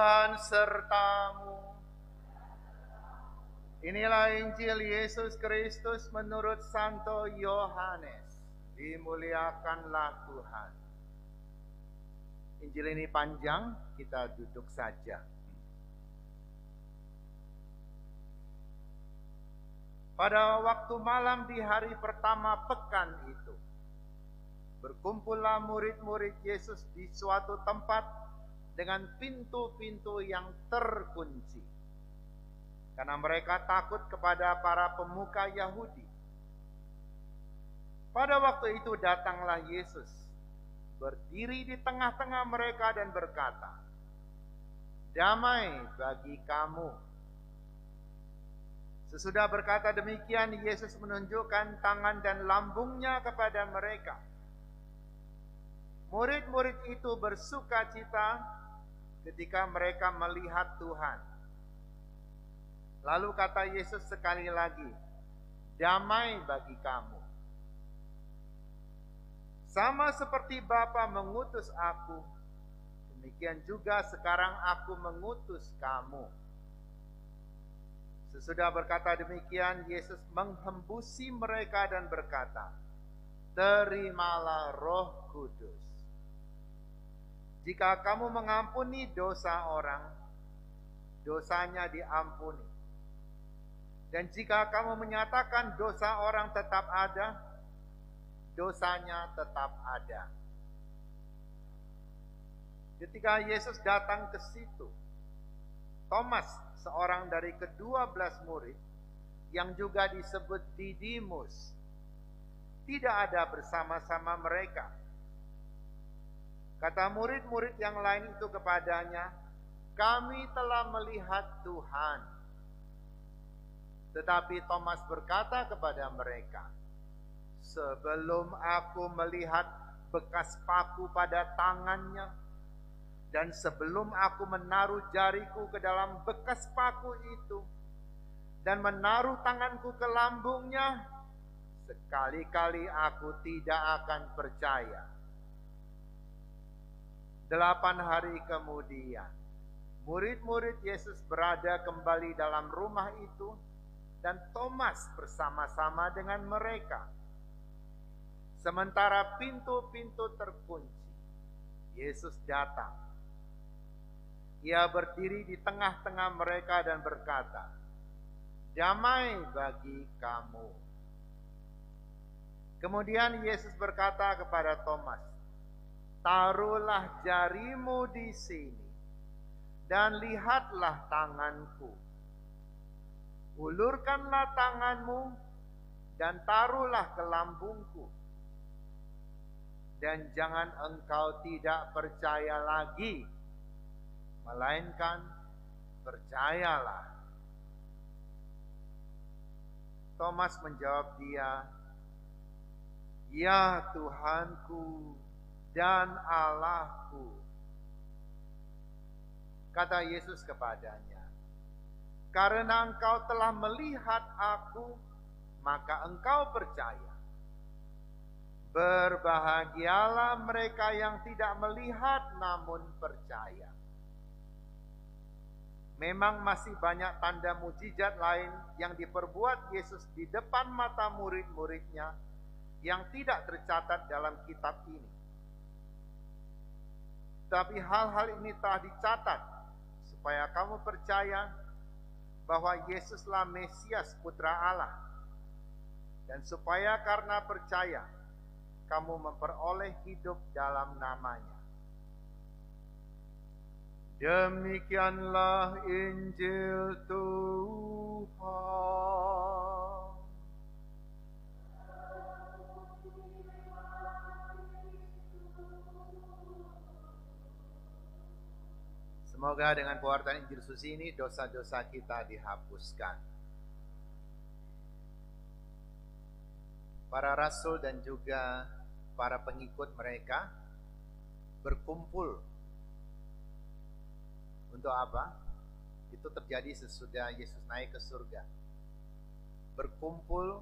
Tuhan sertamu. Inilah Injil Yesus Kristus menurut Santo Yohanes. Dimuliakanlah Tuhan. Injil ini panjang, kita duduk saja. Pada waktu malam di hari pertama pekan itu, berkumpullah murid-murid Yesus di suatu tempat dengan pintu-pintu yang terkunci. Karena mereka takut kepada para pemuka Yahudi. Pada waktu itu datanglah Yesus, berdiri di tengah-tengah mereka dan berkata, "Damai bagi kamu." Sesudah berkata demikian, Yesus menunjukkan tangan dan lambungnya kepada mereka. Murid-murid itu bersuka cita ketika mereka melihat Tuhan. Lalu kata Yesus sekali lagi, "Damai bagi kamu. Sama seperti Bapa mengutus aku, demikian juga sekarang aku mengutus kamu." Sesudah berkata demikian, Yesus menghembusi mereka dan berkata, "Terimalah Roh Kudus. Jika kamu mengampuni dosa orang, dosanya diampuni. Dan jika kamu menyatakan dosa orang tetap ada, dosanya tetap ada." Ketika Yesus datang ke situ, Thomas, seorang dari ke-12 murid, yang juga disebut Didimus, tidak ada bersama-sama mereka. Kata murid-murid yang lain itu kepadanya, "Kami telah melihat Tuhan." Tetapi Thomas berkata kepada mereka, "Sebelum aku melihat bekas paku pada tangannya, dan sebelum aku menaruh jariku ke dalam bekas paku itu, dan menaruh tanganku ke lambungnya, sekali-kali aku tidak akan percaya." 8 hari kemudian, murid-murid Yesus berada kembali dalam rumah itu, dan Thomas bersama-sama dengan mereka. Sementara pintu-pintu terkunci, Yesus datang. Ia berdiri di tengah-tengah mereka dan berkata, "Damai bagi kamu." Kemudian Yesus berkata kepada Thomas, "Taruhlah jarimu di sini dan lihatlah tanganku. Ulurkanlah tanganmu dan taruhlah ke lambungku. Dan jangan engkau tidak percaya lagi, melainkan percayalah." Thomas menjawab dia, "Ya Tuhanku dan Allahku." Kata Yesus kepadanya, "Karena engkau telah melihat aku, maka engkau percaya. Berbahagialah mereka yang tidak melihat namun percaya." Memang masih banyak tanda mujizat lain yang diperbuat Yesus di depan mata murid-muridnya yang tidak tercatat dalam kitab ini. Tapi hal-hal ini telah dicatat supaya kamu percaya bahwa Yesuslah Mesias Putra Allah, dan supaya karena percaya kamu memperoleh hidup dalam namanya. Demikianlah Injil Tuhan. Semoga dengan pewartaan Injil suci ini dosa-dosa kita dihapuskan. Para rasul dan juga para pengikut mereka berkumpul. Untuk apa? Itu terjadi sesudah Yesus naik ke surga. Berkumpul,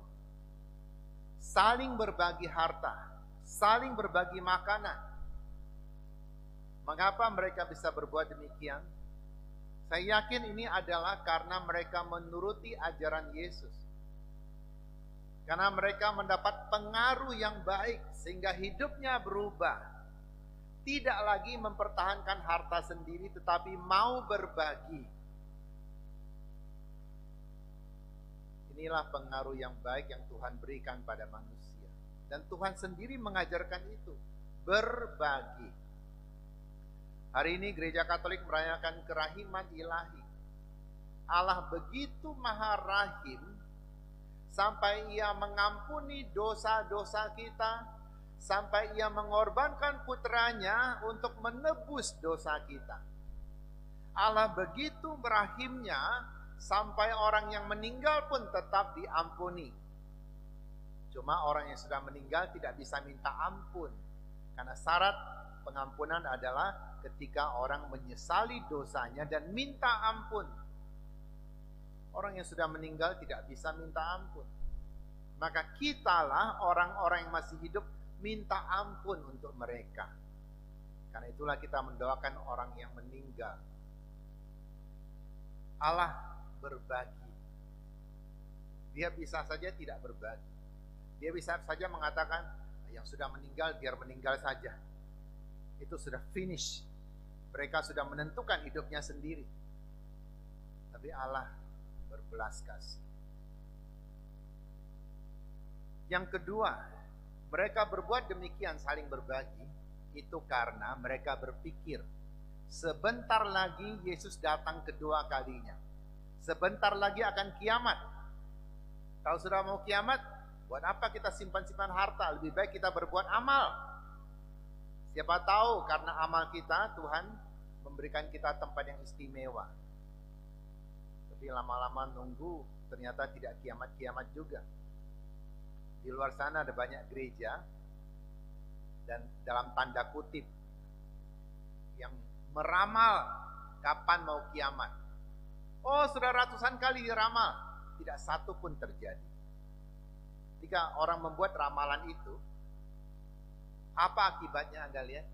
saling berbagi harta, saling berbagi makanan. Mengapa mereka bisa berbuat demikian? Saya yakin ini adalah karena mereka menuruti ajaran Yesus. Karena mereka mendapat pengaruh yang baik sehingga hidupnya berubah. Tidak lagi mempertahankan harta sendiri tetapi mau berbagi. Inilah pengaruh yang baik yang Tuhan berikan pada manusia. Dan Tuhan sendiri mengajarkan itu. Berbagi. Hari ini gereja Katolik merayakan kerahiman ilahi. Allah begitu maha rahim sampai ia mengampuni dosa-dosa kita, sampai ia mengorbankan putranya untuk menebus dosa kita. Allah begitu berahimnya sampai orang yang meninggal pun tetap diampuni. Cuma orang yang sudah meninggal tidak bisa minta ampun, karena syarat pengampunan adalah ketika orang menyesali dosanya dan minta ampun. Orang yang sudah meninggal tidak bisa minta ampun. Maka kitalah orang-orang yang masih hidup minta ampun untuk mereka. Karena itulah kita mendoakan orang yang meninggal. Allah berbagi. Dia bisa saja tidak berbagi. Dia bisa saja mengatakan yang sudah meninggal biar meninggal saja. Itu sudah finish. Mereka sudah menentukan hidupnya sendiri. Tapi Allah berbelas kasih. Yang kedua, mereka berbuat demikian saling berbagi itu karena mereka berpikir sebentar lagi Yesus datang kedua kalinya. Sebentar lagi akan kiamat. Kalau sudah mau kiamat, buat apa kita simpan-simpan harta? Lebih baik kita berbuat amal. Siapa tahu karena amal kita Tuhan memberikan kita tempat yang istimewa. Tapi lama-lama nunggu ternyata tidak kiamat-kiamat juga. Di luar sana ada banyak gereja dan dalam tanda kutip yang meramal kapan mau kiamat. Oh, sudah ratusan kali diramal, tidak satu pun terjadi. Jika orang membuat ramalan itu, apa akibatnya Anda lihat?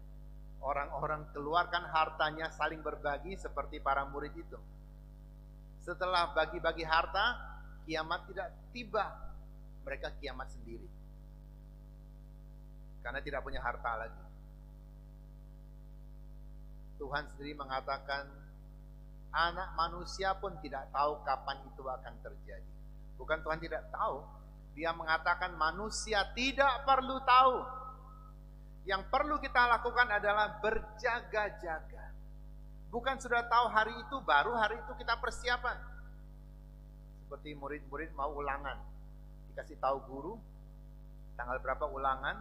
Orang-orang keluarkan hartanya saling berbagi seperti para murid itu. Setelah bagi-bagi harta, kiamat tidak tiba. Mereka kiamat sendiri. Karena tidak punya harta lagi. Tuhan sendiri mengatakan, anak manusia pun tidak tahu kapan itu akan terjadi. Bukan Tuhan tidak tahu, Dia mengatakan manusia tidak perlu tahu. Yang perlu kita lakukan adalah berjaga-jaga. Bukan sudah tahu hari itu, baru hari itu kita persiapan. Seperti murid-murid mau ulangan. Dikasih tahu guru, tanggal berapa ulangan.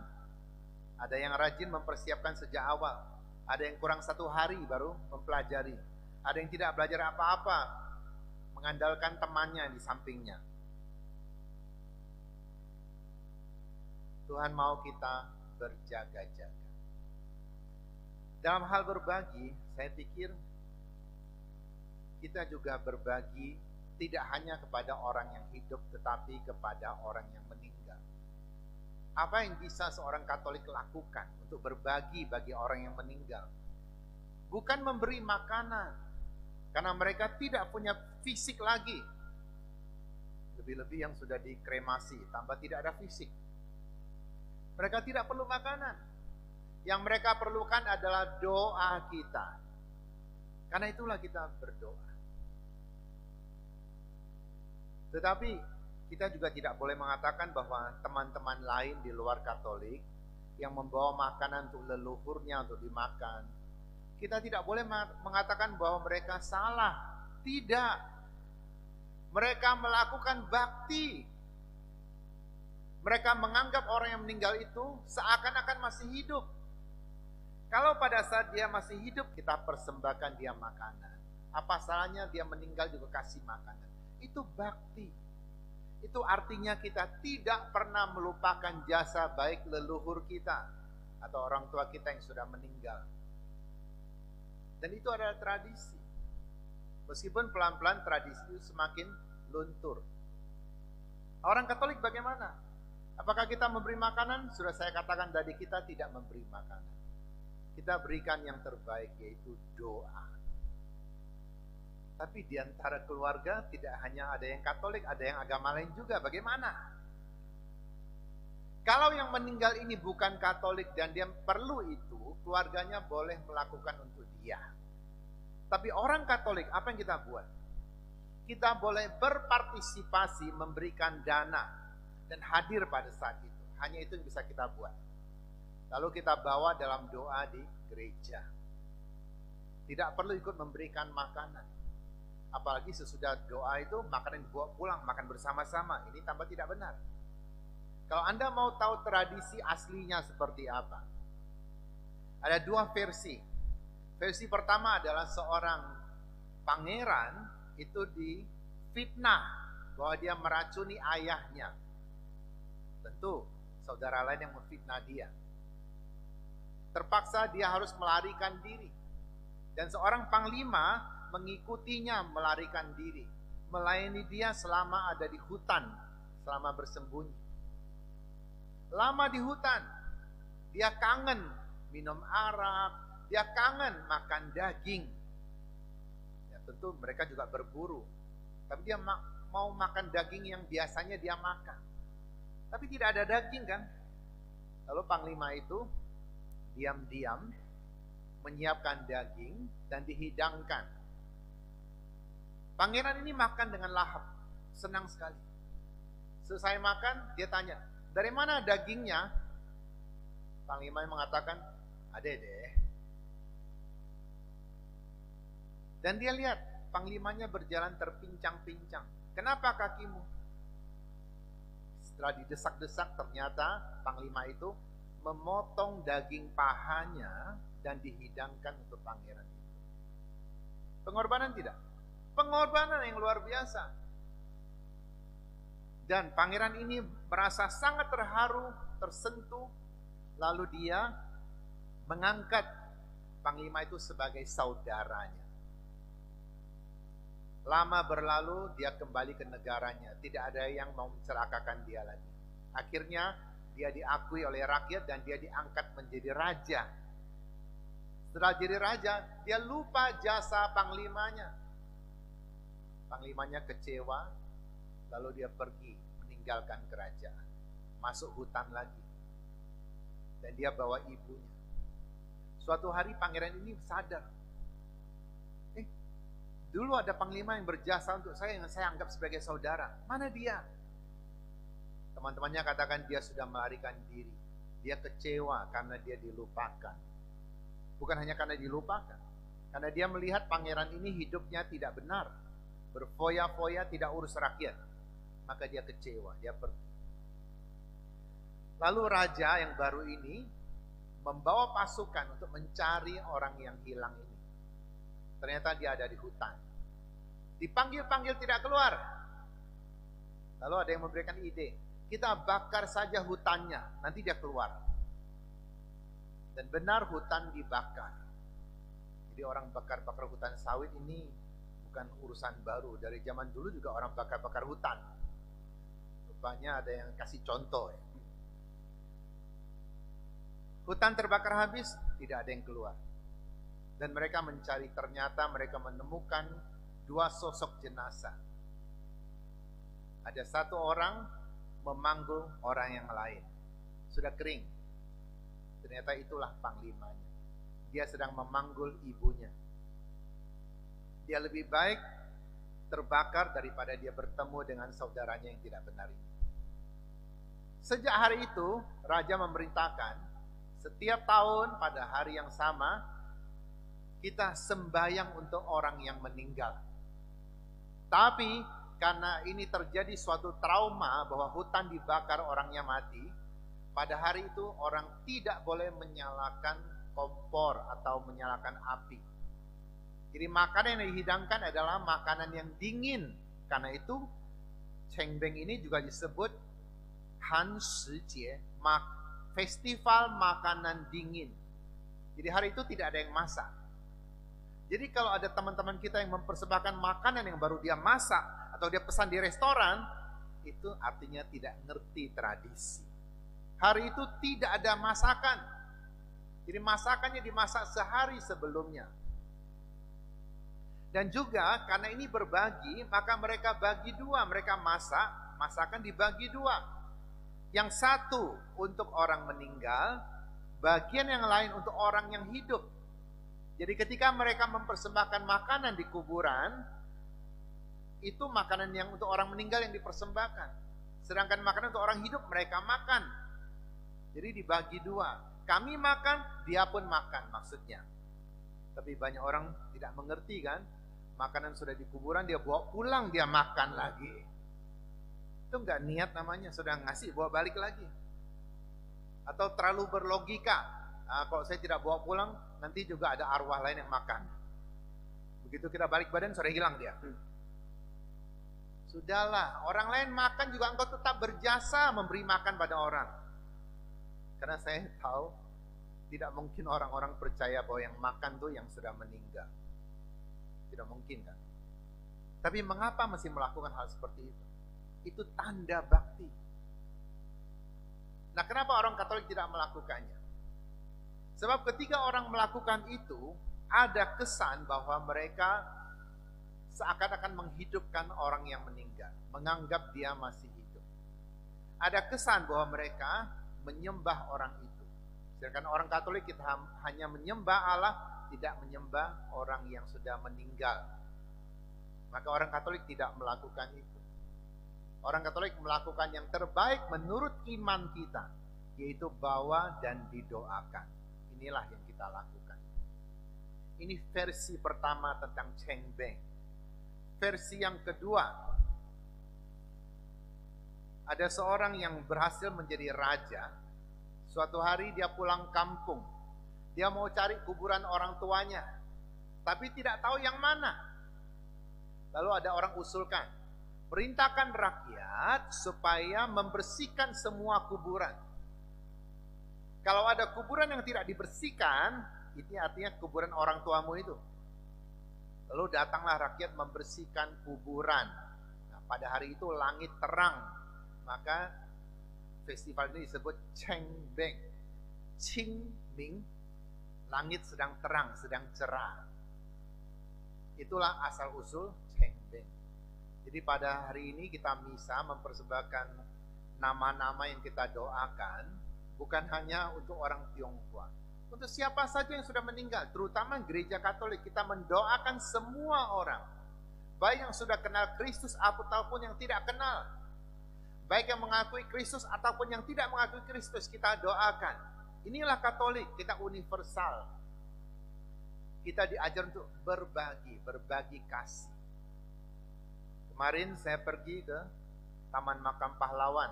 Ada yang rajin mempersiapkan sejak awal. Ada yang kurang 1 hari baru mempelajari. Ada yang tidak belajar apa-apa, mengandalkan temannya di sampingnya. Tuhan mau kita berjaga-jaga. Dalam hal berbagi, saya pikir kita juga berbagi tidak hanya kepada orang yang hidup, tetapi kepada orang yang meninggal. Apa yang bisa seorang Katolik lakukan untuk berbagi bagi orang yang meninggal? Bukan memberi makanan, karena mereka tidak punya fisik lagi. Lebih-lebih yang sudah dikremasi, tambah tidak ada fisik. Mereka tidak perlu makanan. Yang mereka perlukan adalah doa kita. Karena itulah kita berdoa. Tetapi kita juga tidak boleh mengatakan bahwa teman-teman lain di luar Katolik yang membawa makanan untuk leluhurnya untuk dimakan, kita tidak boleh mengatakan bahwa mereka salah. Tidak. Mereka melakukan bakti. Mereka menganggap orang yang meninggal itu seakan-akan masih hidup. Kalau pada saat dia masih hidup, kita persembahkan dia makanan. Apa salahnya dia meninggal juga kasih makanan? Itu bakti. Itu artinya kita tidak pernah melupakan jasa baik leluhur kita atau orang tua kita yang sudah meninggal. Dan itu adalah tradisi. Meskipun pelan-pelan tradisi itu semakin luntur. Orang Katolik bagaimana? Apakah kita memberi makanan? Sudah saya katakan tadi, kita tidak memberi makanan. Kita berikan yang terbaik, yaitu doa. Tapi di antara keluarga tidak hanya ada yang Katolik, ada yang agama lain juga. Bagaimana? Kalau yang meninggal ini bukan Katolik dan dia perlu itu, keluarganya boleh melakukan untuk dia. Tapi orang Katolik, apa yang kita buat? Kita boleh berpartisipasi, memberikan dana, dan hadir pada saat itu. Hanya itu yang bisa kita buat. Lalu kita bawa dalam doa di gereja. Tidak perlu ikut memberikan makanan. Apalagi sesudah doa itu makanan dibawa pulang, makan bersama-sama. Ini tambah tidak benar. Kalau Anda mau tahu tradisi aslinya seperti apa, ada dua versi. Versi pertama adalah seorang pangeran itu difitnah bahwa dia meracuni ayahnya. Tentu saudara lain yang memfitnah dia. Terpaksa dia harus melarikan diri. Dan seorang panglima mengikutinya melarikan diri, melayani dia selama ada di hutan, selama bersembunyi. Lama di hutan, dia kangen minum arak, dia kangen makan daging. Ya, tentu mereka juga berburu, tapi dia mau makan daging yang biasanya dia makan. Tapi tidak ada daging kan? Lalu panglima itu diam-diam menyiapkan daging dan dihidangkan. Pangeran ini makan dengan lahap, senang sekali. Selesai makan, dia tanya, dari mana dagingnya? Panglima mengatakan, ada deh. Dan dia lihat, panglimanya berjalan terpincang-pincang. Kenapa kakimu? Setelah didesak-desak, ternyata panglima itu memotong daging pahanya dan dihidangkan untuk pangeran itu. Pengorbanan tidak? Pengorbanan yang luar biasa. Dan pangeran ini merasa sangat terharu, tersentuh, lalu dia mengangkat panglima itu sebagai saudaranya. Lama berlalu, dia kembali ke negaranya. Tidak ada yang mau mencelakakan dia lagi. Akhirnya dia diakui oleh rakyat dan dia diangkat menjadi raja. Setelah jadi raja, dia lupa jasa panglimanya. Panglimanya kecewa, lalu dia pergi meninggalkan kerajaan, masuk hutan lagi, dan dia bawa ibunya. Suatu hari pangeran ini sadar, dulu ada panglima yang berjasa untuk saya yang saya anggap sebagai saudara. Mana dia? Teman-temannya katakan dia sudah melarikan diri. Dia kecewa karena dia dilupakan. Bukan hanya karena dilupakan, karena dia melihat pangeran ini hidupnya tidak benar, berfoya-foya, tidak urus rakyat. Maka dia kecewa, dia pergi. Lalu raja yang baru ini membawa pasukan untuk mencari orang yang hilang ini. Ternyata dia ada di hutan. Dipanggil-panggil tidak keluar. Lalu ada yang memberikan ide, kita bakar saja hutannya, nanti dia keluar. Dan benar hutan dibakar. Jadi orang bakar-bakar hutan sawit ini bukan urusan baru. Dari zaman dulu juga orang bakar-bakar hutan. Rupanya ada yang kasih contoh ya. Hutan terbakar habis, tidak ada yang keluar. Dan mereka mencari, ternyata mereka menemukan dua sosok jenazah. Ada satu orang memanggul orang yang lain. Sudah kering. Ternyata itulah panglimanya. Dia sedang memanggul ibunya. Dia lebih baik terbakar daripada dia bertemu dengan saudaranya yang tidak benar ini. Sejak hari itu, raja memerintahkan setiap tahun pada hari yang sama kita sembahyang untuk orang yang meninggal. Tapi karena ini terjadi suatu trauma bahwa hutan dibakar, orangnya mati, pada hari itu orang tidak boleh menyalakan kompor atau menyalakan api. Jadi makanan yang dihidangkan adalah makanan yang dingin. Karena itu Cengbeng ini juga disebut Han Shijie, festival makanan dingin. Jadi hari itu tidak ada yang masak. Jadi kalau ada teman-teman kita yang mempersembahkan makanan yang baru dia masak atau dia pesan di restoran, itu artinya tidak ngerti tradisi. Hari itu tidak ada masakan. Jadi masakannya dimasak sehari sebelumnya. Dan juga karena ini berbagi, maka mereka bagi dua. Mereka masakan dibagi dua. Yang satu untuk orang meninggal, bagian yang lain untuk orang yang hidup. Jadi ketika mereka mempersembahkan makanan di kuburan, itu makanan yang untuk orang meninggal yang dipersembahkan. Sedangkan makanan untuk orang hidup mereka makan. Jadi dibagi dua. Kami makan, dia pun makan maksudnya. Tapi banyak orang tidak mengerti kan. Makanan sudah di kuburan, dia bawa pulang, dia makan lagi. Itu enggak niat namanya, sudah ngasih, bawa balik lagi. Atau terlalu berlogika. Nah, kalau saya tidak bawa pulang, nanti juga ada arwah lain yang makan. Begitu kita balik badan, sudah hilang dia. Sudahlah, orang lain makan juga engkau tetap berjasa memberi makan pada orang. Karena saya tahu, tidak mungkin orang-orang percaya bahwa yang makan tuh yang sudah meninggal. Tidak mungkin kan? Tapi mengapa masih melakukan hal seperti itu? Itu tanda bakti. Nah, kenapa orang Katolik tidak melakukannya? Sebab ketika orang melakukan itu, ada kesan bahwa mereka seakan-akan menghidupkan orang yang meninggal, menganggap dia masih hidup. Ada kesan bahwa mereka menyembah orang itu. Sedangkan orang Katolik kita hanya menyembah Allah, tidak menyembah orang yang sudah meninggal. Maka orang Katolik tidak melakukan itu. Orang Katolik melakukan yang terbaik menurut iman kita, yaitu bawa dan didoakan. Inilah yang kita lakukan. Ini versi pertama tentang cengbeng. Versi yang kedua, ada seorang yang berhasil menjadi raja. Suatu hari dia pulang kampung. Dia mau cari kuburan orang tuanya, tapi tidak tahu yang mana. Lalu ada orang usulkan, perintahkan rakyat supaya membersihkan semua kuburan. Kalau ada kuburan yang tidak dibersihkan, itu artinya kuburan orang tuamu itu. Lalu datanglah rakyat membersihkan kuburan. Nah, pada hari itu langit terang. Maka festival ini disebut Cengbeng. Qingming, langit sedang terang, sedang cerah. Itulah asal-usul Cengbeng. Jadi pada hari ini kita misa mempersembahkan nama-nama yang kita doakan, bukan hanya untuk orang Tionghoa. Untuk siapa saja yang sudah meninggal, terutama gereja Katolik, kita mendoakan semua orang. Baik yang sudah kenal Kristus ataupun yang tidak kenal. Baik yang mengakui Kristus ataupun yang tidak mengakui Kristus, kita doakan. Inilah Katolik, kita universal. Kita diajar untuk berbagi kasih. Kemarin saya pergi ke Taman Makam Pahlawan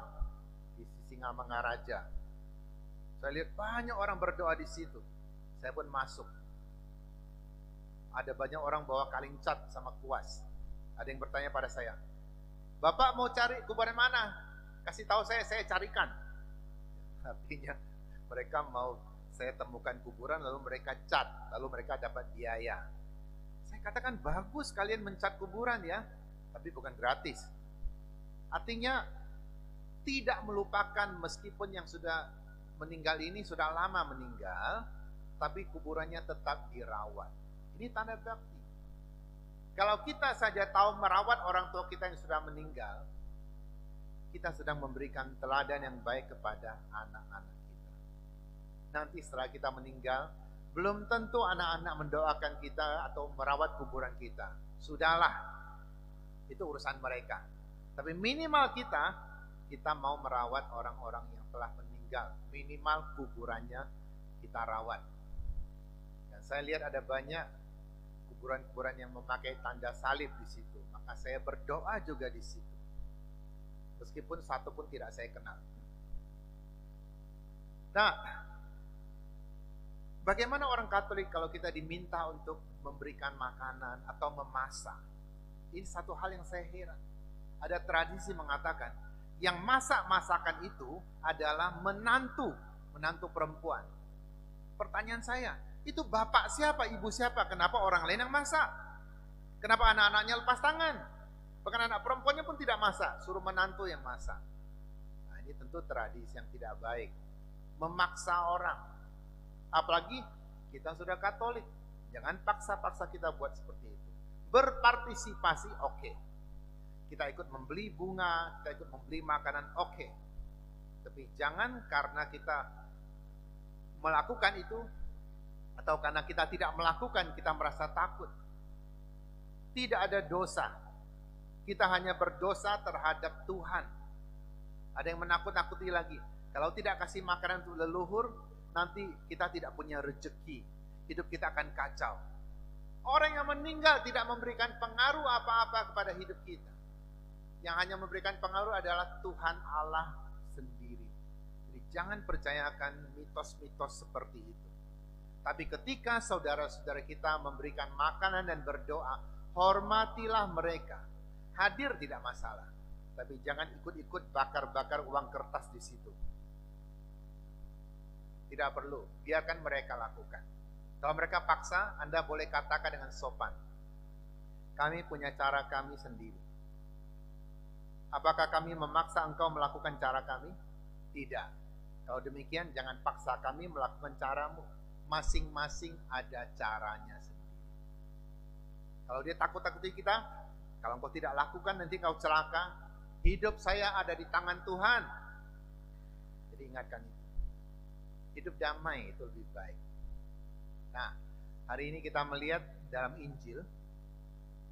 di Singamangaraja. Saya lihat banyak orang berdoa di situ. Saya pun masuk. Ada banyak orang bawa kaling cat sama kuas. Ada yang bertanya pada saya, Bapak mau cari kuburan mana? Kasih tahu saya carikan. Artinya mereka mau saya temukan kuburan, lalu mereka cat, lalu mereka dapat biaya. Saya katakan bagus kalian mencat kuburan ya, tapi bukan gratis. Artinya tidak melupakan meskipun yang sudah meninggal ini sudah lama meninggal, tapi kuburannya tetap dirawat. Ini tanda bakti. Kalau kita saja tahu merawat orang tua kita yang sudah meninggal, kita sedang memberikan teladan yang baik kepada anak-anak kita. Nanti setelah kita meninggal, belum tentu anak-anak mendoakan kita atau merawat kuburan kita. Sudahlah, itu urusan mereka. Tapi minimal kita mau merawat orang-orang yang telah meninggal. Minimal kuburannya kita rawat. Dan saya lihat ada banyak kuburan-kuburan yang memakai tanda salib di situ. Maka saya berdoa juga di situ. Meskipun satu pun tidak saya kenal. Nah, bagaimana orang Katolik kalau kita diminta untuk memberikan makanan atau memasak? Ini satu hal yang saya heran. Ada tradisi mengatakan, yang masak masakan itu adalah menantu perempuan. Pertanyaan saya, itu bapak siapa, ibu siapa? Kenapa orang lain yang masak? Kenapa anak-anaknya lepas tangan? Bahkan anak perempuannya pun tidak masak, suruh menantu yang masak. Nah, ini tentu tradisi yang tidak baik. Memaksa orang. Apalagi kita sudah Katolik. Jangan paksa-paksa kita buat seperti itu. berpartisipasi, oke. Kita ikut membeli bunga, kita ikut membeli makanan, oke. Tapi jangan karena kita melakukan itu, atau karena kita tidak melakukan, kita merasa takut. Tidak ada dosa. Kita hanya berdosa terhadap Tuhan. Ada yang menakut-nakuti lagi. Kalau tidak kasih makanan untuk leluhur, nanti kita tidak punya rezeki. Hidup kita akan kacau. Orang yang meninggal tidak memberikan pengaruh apa-apa kepada hidup kita. Yang hanya memberikan pengaruh adalah Tuhan Allah sendiri. Jadi jangan percayakan mitos-mitos seperti itu. Tapi ketika saudara-saudara kita memberikan makanan dan berdoa, hormatilah mereka. Hadir tidak masalah. Tapi jangan ikut-ikut bakar-bakar uang kertas di situ. Tidak perlu, biarkan mereka lakukan. Kalau mereka paksa, Anda boleh katakan dengan sopan. Kami punya cara kami sendiri. Apakah kami memaksa engkau melakukan cara kami? Tidak. Kalau demikian, jangan paksa kami melakukan caramu. Masing-masing ada caranya sendiri. Kalau dia takut-takuti kita, kalau engkau tidak lakukan nanti kau celaka. Hidup saya ada di tangan Tuhan. Jadi ingatkan itu. Hidup damai itu lebih baik. Nah, hari ini kita melihat dalam Injil,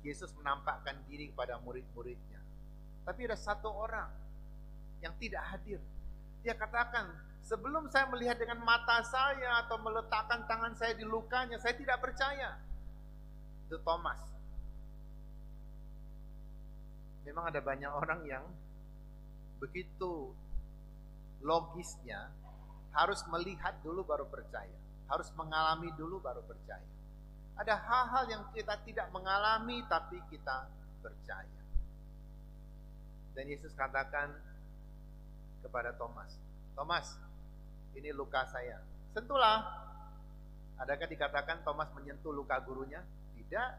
Yesus menampakkan diri kepada murid-muridnya. Tapi ada satu orang yang tidak hadir. Dia katakan, sebelum saya melihat dengan mata saya atau meletakkan tangan saya di lukanya, saya tidak percaya. Itu Thomas. Memang ada banyak orang yang begitu logisnya harus melihat dulu baru percaya. Harus mengalami dulu baru percaya. Ada hal-hal yang kita tidak mengalami tapi kita percaya. Dan Yesus katakan kepada Thomas, Thomas, ini luka saya. Sentuhlah. Adakah dikatakan Thomas menyentuh luka gurunya? Tidak.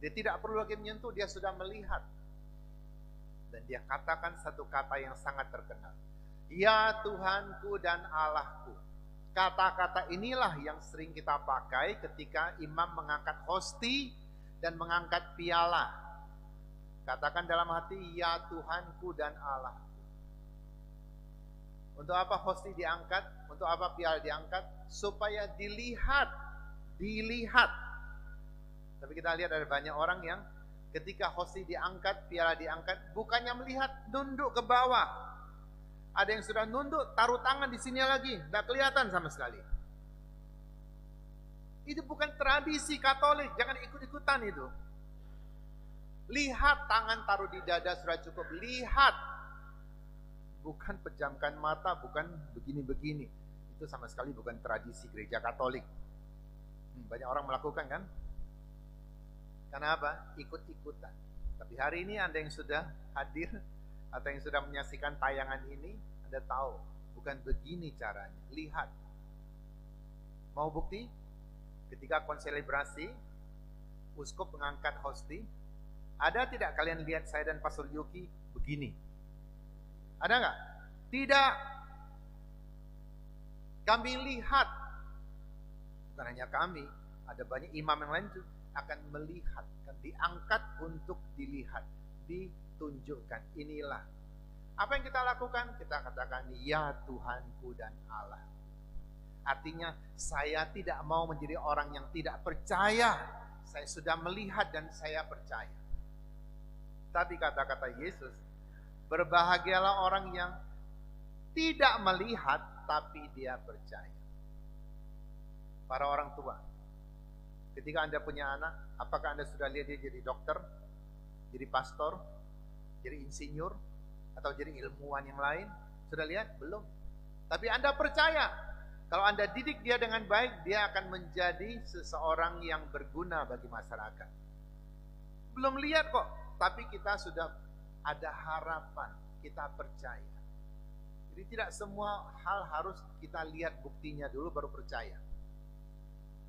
Dia tidak perlu lagi menyentuh, dia sudah melihat. Dan dia katakan satu kata yang sangat terkenal. Ya Tuhanku dan Allahku. Kata-kata inilah yang sering kita pakai ketika imam mengangkat hosti dan mengangkat piala. Katakan dalam hati, ya Tuhanku dan Allahku. Untuk apa hosti diangkat? Untuk apa piala diangkat? Supaya dilihat. Tapi kita lihat ada banyak orang yang ketika hosti diangkat, piala diangkat, bukannya melihat, nunduk ke bawah. Ada yang sudah nunduk, taruh tangan di sini lagi, tidak kelihatan sama sekali. Itu bukan tradisi Katolik, jangan ikut-ikutan itu. Lihat, tangan taruh di dada sudah cukup. Lihat, bukan pejamkan mata, bukan begini-begini. Itu sama sekali bukan tradisi gereja Katolik. Banyak orang melakukan kan? Karena apa? Ikut-ikutan. Tapi hari ini Anda yang sudah hadir atau yang sudah menyaksikan tayangan ini, Anda tahu bukan begini caranya. Lihat. Mau bukti? Ketika konselebrasi, uskup mengangkat hosti, ada tidak kalian lihat saya dan Pastor Yuki begini? Ada nggak? Tidak. Kami lihat. Bukan hanya kami, ada banyak imam yang lain tuh akan melihat, akan diangkat untuk dilihat, ditunjukkan. Inilah apa yang kita lakukan. Kita katakan, ya Tuhanku dan Allah. Artinya saya tidak mau menjadi orang yang tidak percaya. Saya sudah melihat dan saya percaya. Tapi kata-kata Yesus, berbahagialah orang yang tidak melihat tapi dia percaya. Para orang tua, ketika Anda punya anak, apakah Anda sudah lihat dia jadi dokter, jadi pastor, jadi insinyur, atau jadi ilmuwan yang lain? Sudah lihat? Belum. Tapi Anda percaya, kalau Anda didik dia dengan baik, dia akan menjadi seseorang yang berguna bagi masyarakat. Belum lihat kok, tapi kita sudah ada harapan, kita percaya. Jadi tidak semua hal harus kita lihat buktinya dulu baru percaya.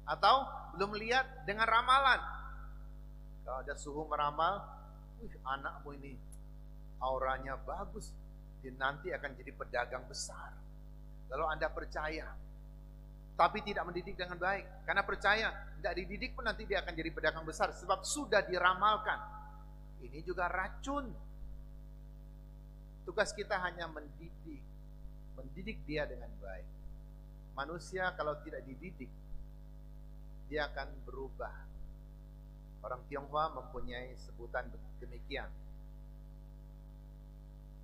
Atau belum lihat dengan ramalan. Kalau ada suhu meramal, anakmu ini auranya bagus, dia nanti akan jadi pedagang besar. Lalu Anda percaya. tapi tidak mendidik dengan baik. Karena percaya, tidak dididik pun nanti dia akan jadi pedagang besar, sebab sudah diramalkan. Ini juga racun. Tugas kita hanya mendidik dia dengan baik. Manusia kalau tidak dididik, dia akan berubah. Orang Tionghoa mempunyai sebutan demikian.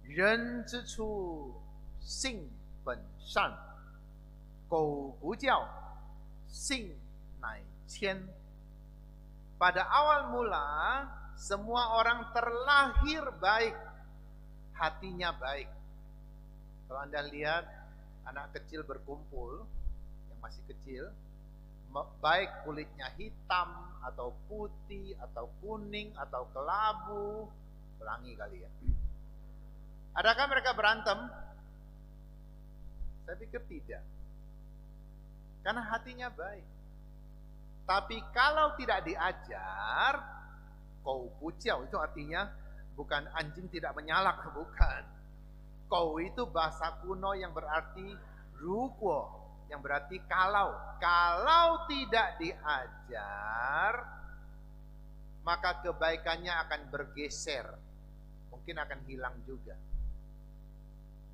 Ren zhi chu xing ben shan, gou bu jiao xing nai qian. Pada awal mula semua orang terlahir baik, hatinya baik. Kalau Anda lihat anak kecil berkumpul, yang masih kecil, baik kulitnya hitam atau putih atau kuning atau kelabu, pelangi kali ya. Adakah mereka berantem? Saya pikir tidak. Karena hatinya baik. Tapi kalau tidak diajar, kou puciao itu artinya bukan anjing tidak menyalak, bukan. Kou itu bahasa kuno yang berarti ruguo, yang berarti kalau. Kalau tidak diajar, maka kebaikannya akan bergeser. Mungkin akan hilang juga.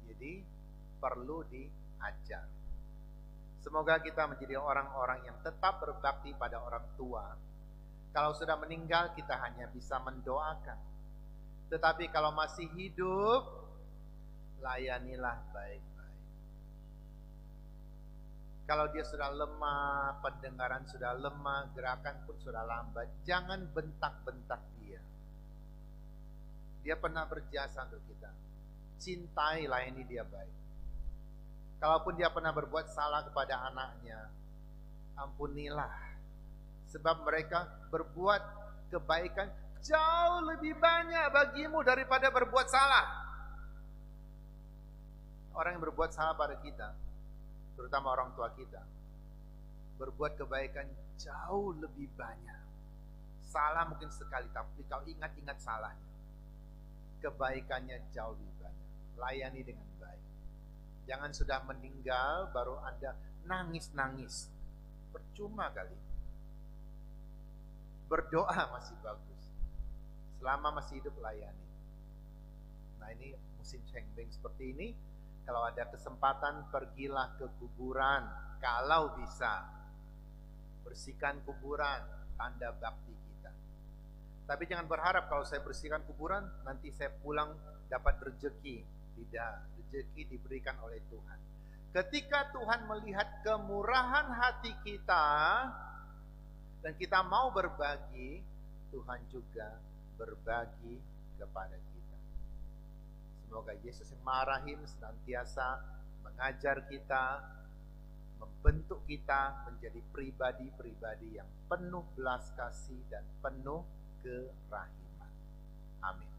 Jadi perlu diajar. Semoga kita menjadi orang-orang yang tetap berbakti pada orang tua. Kalau sudah meninggal kita hanya bisa mendoakan. Tetapi kalau masih hidup, layanilah baik-baik. Kalau dia sudah lemah, pendengaran sudah lemah, gerakan pun sudah lambat, jangan bentak-bentak dia. Dia pernah berjasa untuk kita. Cintai, layani dia baik. Kalaupun dia pernah berbuat salah kepada anaknya, ampunilah. Sebab mereka berbuat kebaikan jauh lebih banyak bagimu daripada berbuat salah. Orang yang berbuat salah pada kita, terutama orang tua kita, berbuat kebaikan jauh lebih banyak. Salah mungkin sekali, tapi kalau ingat-ingat salahnya, kebaikannya jauh lebih banyak. Layani dengan baik. Jangan sudah meninggal baru Anda nangis-nangis. Percuma kali. Berdoa masih bagus. Selama masih hidup layani. Nah ini musim cengbeng seperti ini, kalau ada kesempatan pergilah ke kuburan. Kalau bisa, bersihkan kuburan, tanda bakti kita. Tapi jangan berharap kalau saya bersihkan kuburan nanti saya pulang dapat rezeki. Tidak, rezeki diberikan oleh Tuhan. Ketika Tuhan melihat kemurahan hati kita dan kita mau berbagi, Tuhan juga berbagi kepada kita. Semoga Yesus yang Maha Rahim senantiasa mengajar kita, membentuk kita menjadi pribadi-pribadi yang penuh belas kasih dan penuh kerahiman. Amin.